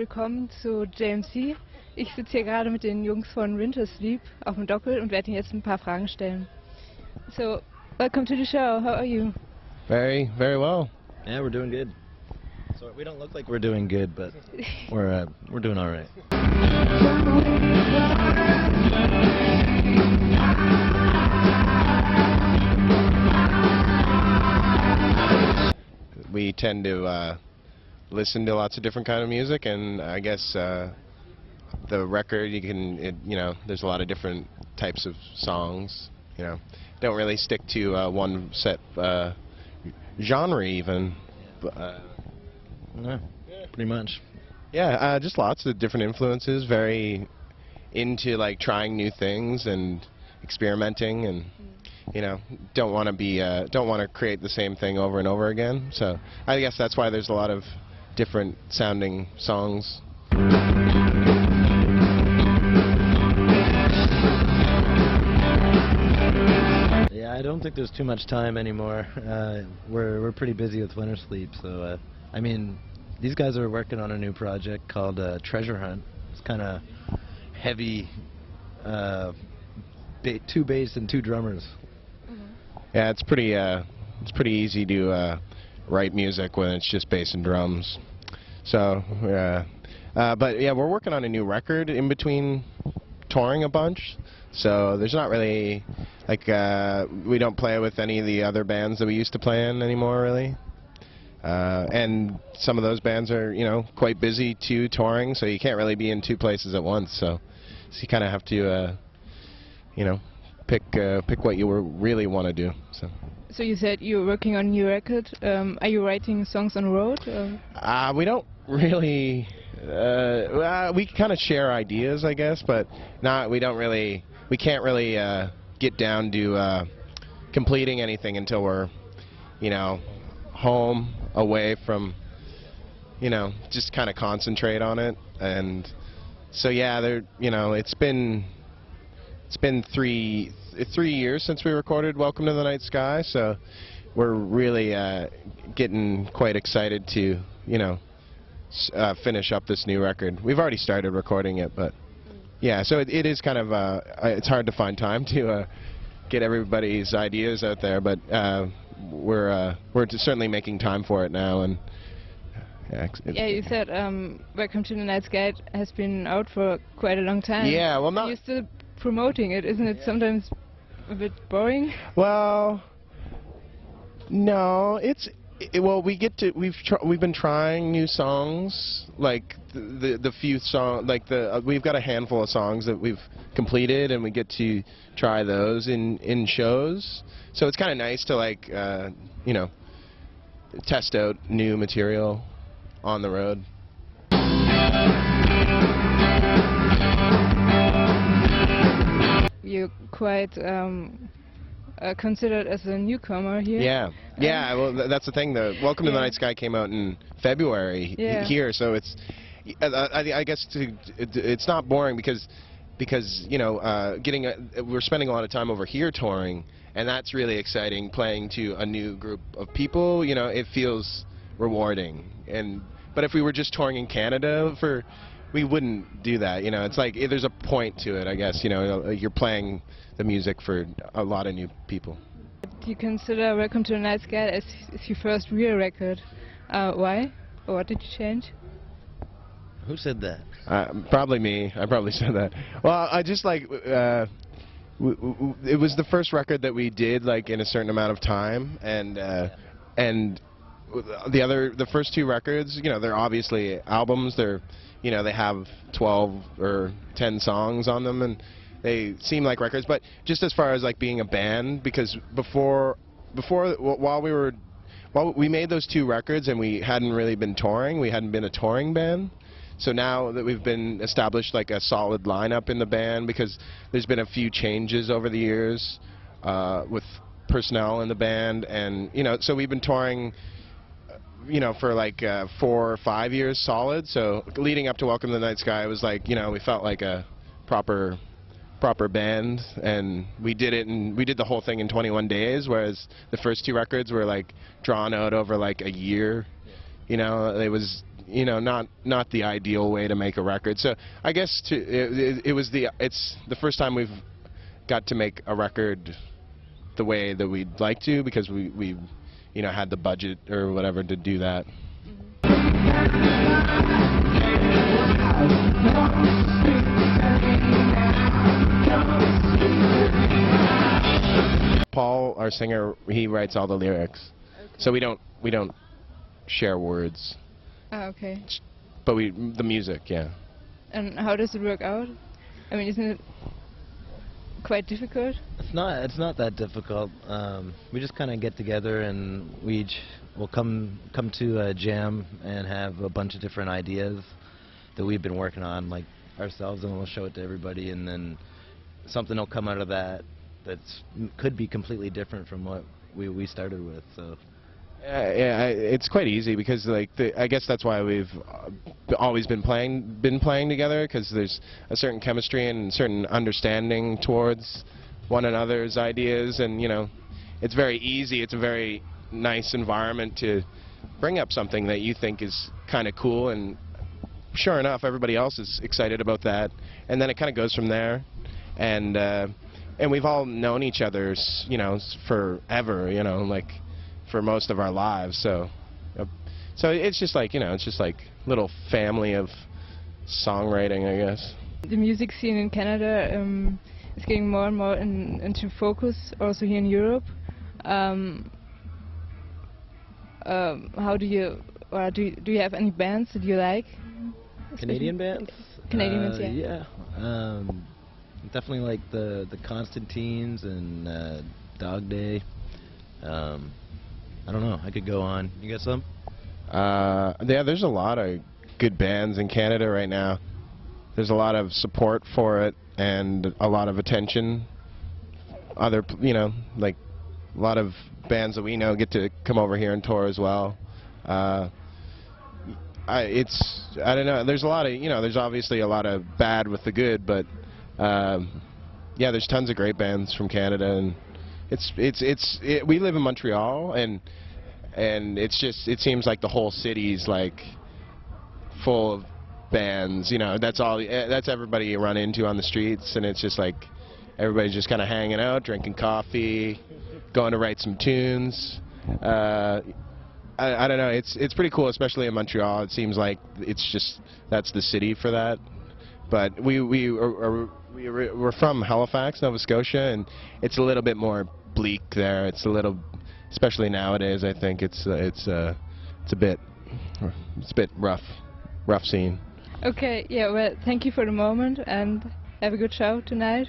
willkommen zu JMC. Ich sitze hier gerade mit den Jungs von Wintersleep auf dem Dockville und werde Ihnen jetzt ein paar Fragen stellen. So, welcome to the show. How are you? Very well. Yeah, we're doing good. So we don't look like we're doing good, but we're doing all right. We tend to listen to lots of different kind of music, and I guess the record there's a lot of different types of songs. Don't really stick to one set genre even. Yeah, pretty much. Yeah, just lots of different influences. Very into like trying new things and experimenting, and don't want to create the same thing over and over again. So I guess that's why there's a lot of different sounding songs. Yeah, I don't think there's too much time anymore. We're pretty busy with Wintersleep, so I mean, these guys are working on a new project called Treasure Hunt. It's kind of heavy, 2 bass and 2 drummers. Yeah, it's pretty easy to write music when it's just bass and drums. So but yeah, we're working on a new record in between touring a bunch. So there's not really like we don't play with any of the other bands that we used to play in anymore, really. And some of those bands are, quite busy too, touring, so you can't really be in 2 places at once. So you kind of have to, pick what you really want to do. So you said you're working on a new record. Are you writing songs on the road? Or? We don't really. We kind of share ideas, I guess, but we can't really get down to completing anything until we're, home, away from, just kind of concentrate on it. And so yeah, it's been 3 years since we recorded Welcome to the Night Sky, so we're really getting quite excited to finish up this new record. We've already started recording it, but yeah, so it is kind of it's hard to find time to get everybody's ideas out there, but we're certainly making time for it now. And yeah, you said Welcome to the Night Sky has been out for quite a long time. Yeah, well, you're still promoting it, isn't it sometimes a bit boring? Well, no, we've been trying new songs, like the few songs, like we've got a handful of songs that we've completed, and we get to try those in shows. So it's kind of nice to like test out new material on the road. You're quite considered as a newcomer here. Yeah. Well, that's the thing. The Welcome to the Night Sky came out in February here, so it's. I guess it's not boring because we're spending a lot of time over here touring, and that's really exciting. Playing to a new group of people, it feels rewarding. But if we were just touring in Canada we wouldn't do that. It's like there's a point to it, I guess. You're playing the music for a lot of new people. Do you consider Welcome to the Night Sky as your first real record? Why? Or what did you change? Who said that? Probably me. I probably said that. Well, I just like it was the first record that we did like in a certain amount of time, and the first 2 records, they're obviously albums. They're they have 12 or 10 songs on them, and they seem like records. But just as far as like being a band, because while we made those 2 records and we hadn't really been touring, we hadn't been a touring band. So now that we've been established like a solid lineup in the band, because there's been a few changes over the years with personnel in the band, and so we've been touring for like 4 or 5 years solid. So leading up to Welcome to the Night Sky, it was like, we felt like a proper band, and we did the whole thing in 21 days, whereas the first 2 records were like drawn out over like a year. It was you know, not the ideal way to make a record. So I guess it's the first time we've got to make a record the way that we'd like to, because we you know, had the budget or whatever to do that. Paul, our singer, he writes all the lyrics, so we don't share words. Ah, okay. But the music, yeah. And how does it work out? I mean, isn't it quite difficult? It's not that difficult. We just kind of get together and we each will come to a jam and have a bunch of different ideas that we've been working on, like ourselves, and we'll show it to everybody, and then something will come out of that could be completely different from what we started with. So. Yeah, it's quite easy because, like, I guess that's why we've always been playing together, because there's a certain chemistry and certain understanding towards one another's ideas, and you know, it's very easy. It's a very nice environment to bring up something that you think is kind of cool, and sure enough, everybody else is excited about that, and then it kind of goes from there, and we've all known each other, you know, forever, you know, like, for most of our lives, so it's just like, you know, it's just like little family of songwriting, I guess. The music scene in Canada is getting more and more into focus, also here in Europe. How do you have any bands that you like? Canadian bands? Canadian bands, yeah. Yeah, definitely like the Constantines and Dog Day. I don't know, I could go on. You got some? Yeah, there's a lot of good bands in Canada right now. There's a lot of support for it and a lot of attention. You know, like a lot of bands that we know get to come over here and tour as well. I don't know, there's a lot of, you know, there's obviously a lot of bad with the good, but yeah, there's tons of great bands from Canada, and we live in Montreal, and it seems like the whole city's like full of bands, you know, that's everybody you run into on the streets, and it's just like everybody's just kind of hanging out, drinking coffee, going to write some tunes. I don't know, it's pretty cool, especially in Montreal. It seems like that's the city for that. But we're from Halifax, Nova Scotia, and it's a little bit more bleak there. It's a little, especially nowadays, I think it's a bit rough scene. Okay, yeah, well, thank you for the moment, and have a good show tonight.